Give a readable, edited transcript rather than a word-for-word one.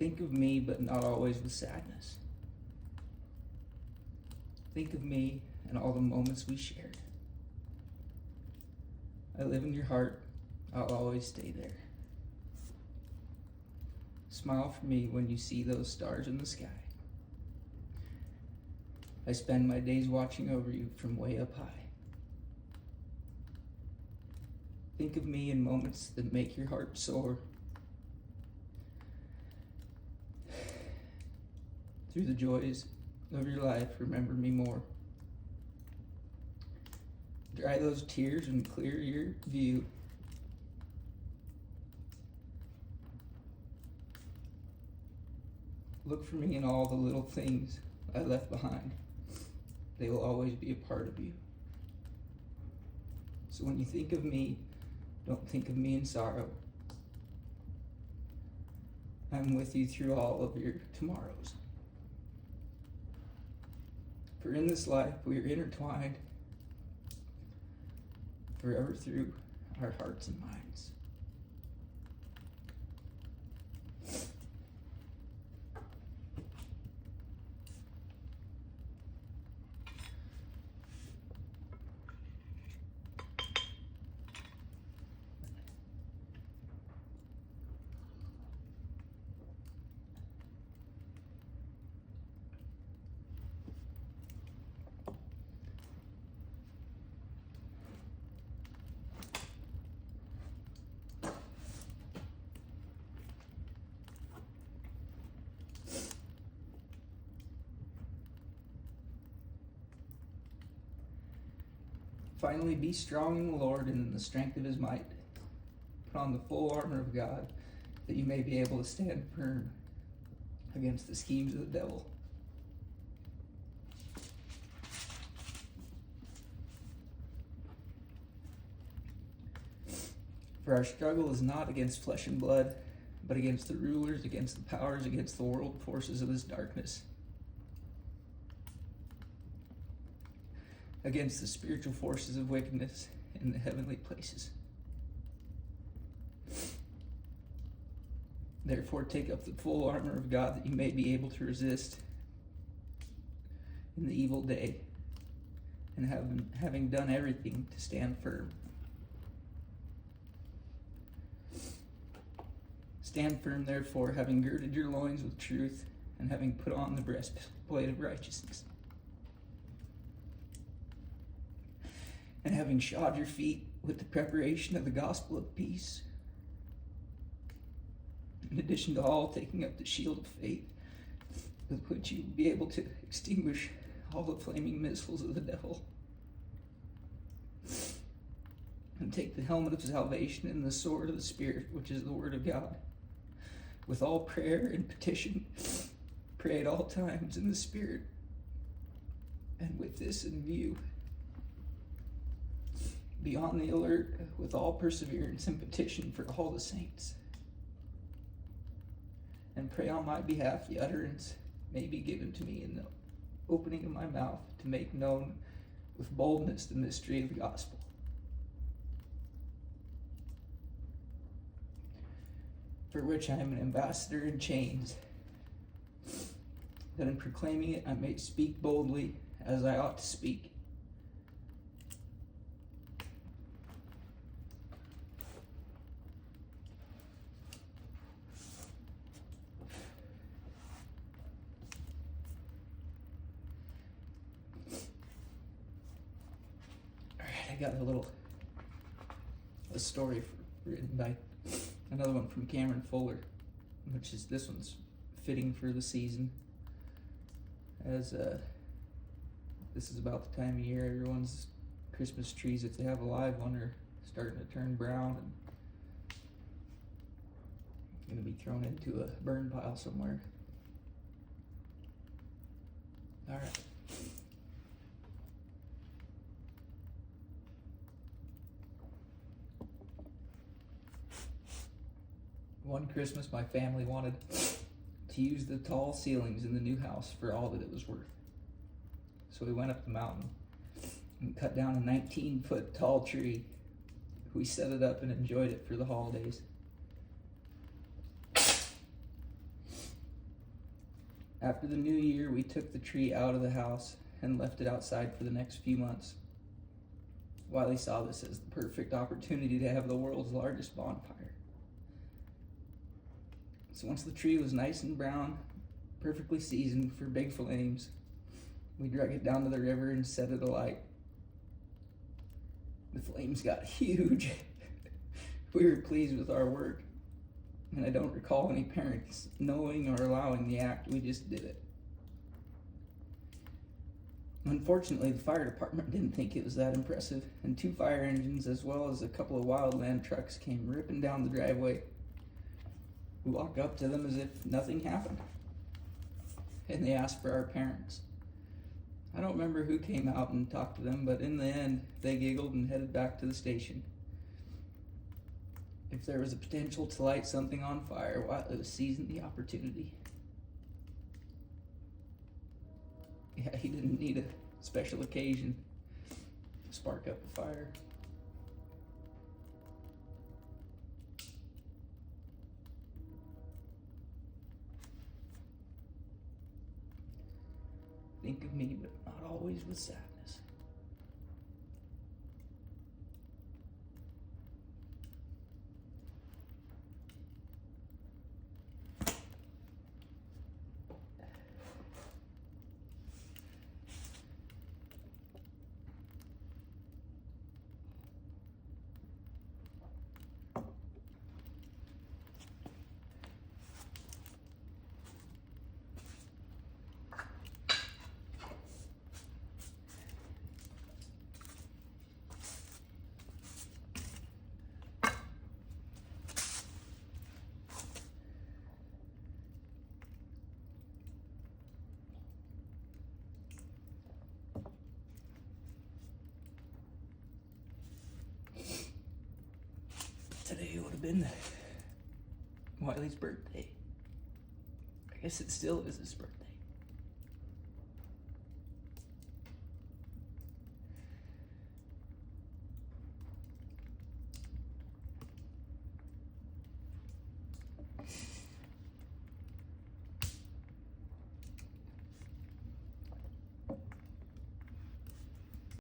Think of me, but not always with sadness. Think of me and all the moments we shared. I live in your heart. I'll always stay there. Smile for me when you see those stars in the sky. I spend my days watching over you from way up high. Think of me in moments that make your heart soar. Through the joys of your life, remember me more. Dry those tears and clear your view. Look for me in all the little things I left behind. They will always be a part of you. So when you think of me, don't think of me in sorrow. I'm with you through all of your tomorrows. For in this life we are intertwined forever through our hearts and minds. Finally, be strong in the Lord and in the strength of his might. Put on the full armor of God, that you may be able to stand firm against the schemes of the devil. For our struggle is not against flesh and blood, but against the rulers, against the powers, against the world forces of this darkness, against the spiritual forces of wickedness in the heavenly places. Therefore, take up the full armor of God, that you may be able to resist in the evil day, and having done everything, to stand firm. Stand firm, therefore, having girded your loins with truth, and having put on the breastplate of righteousness, and having shod your feet with the preparation of the gospel of peace. In addition to all, taking up the shield of faith, with which you will be able to extinguish all the flaming missiles of the devil. And take the helmet of salvation and the sword of the Spirit, which is the word of God. With all prayer and petition, pray at all times in the Spirit, and with this in view, be on the alert with all perseverance and petition for all the saints. And pray on my behalf the utterance may be given to me in the opening of my mouth, to make known with boldness the mystery of the gospel, for which I am an ambassador in chains, that in proclaiming it I may speak boldly as I ought to speak. I got a story written by another one from Cameron Fuller, which is, this one's fitting for the season, as this is about the time of year everyone's Christmas trees, if they have a live one, are starting to turn brown and going to be thrown into a burn pile somewhere. All right. One Christmas, my family wanted to use the tall ceilings in the new house for all that it was worth. So we went up the mountain and cut down a 19-foot tall tree. We set it up and enjoyed it for the holidays. After the new year, we took the tree out of the house and left it outside for the next few months. Wiley saw this as the perfect opportunity to have the world's largest bonfire. So once the tree was nice and brown, perfectly seasoned for big flames, we drug it down to the river and set it alight. The flames got huge. We were pleased with our work, and I don't recall any parents knowing or allowing the act. We just did it. Unfortunately, the fire department didn't think it was that impressive, and 2 fire engines as well as a couple of wildland trucks came ripping down the driveway. We walked up to them as if nothing happened, and they asked for our parents. I don't remember who came out and talked to them, but in the end, they giggled and headed back to the station. If there was a potential to light something on fire, Wiley was seizing the opportunity. Yeah, he didn't need a special occasion to spark up a fire. Think of me, but not always with sadness. Today would have been Wiley's birthday. I guess it still is his birthday.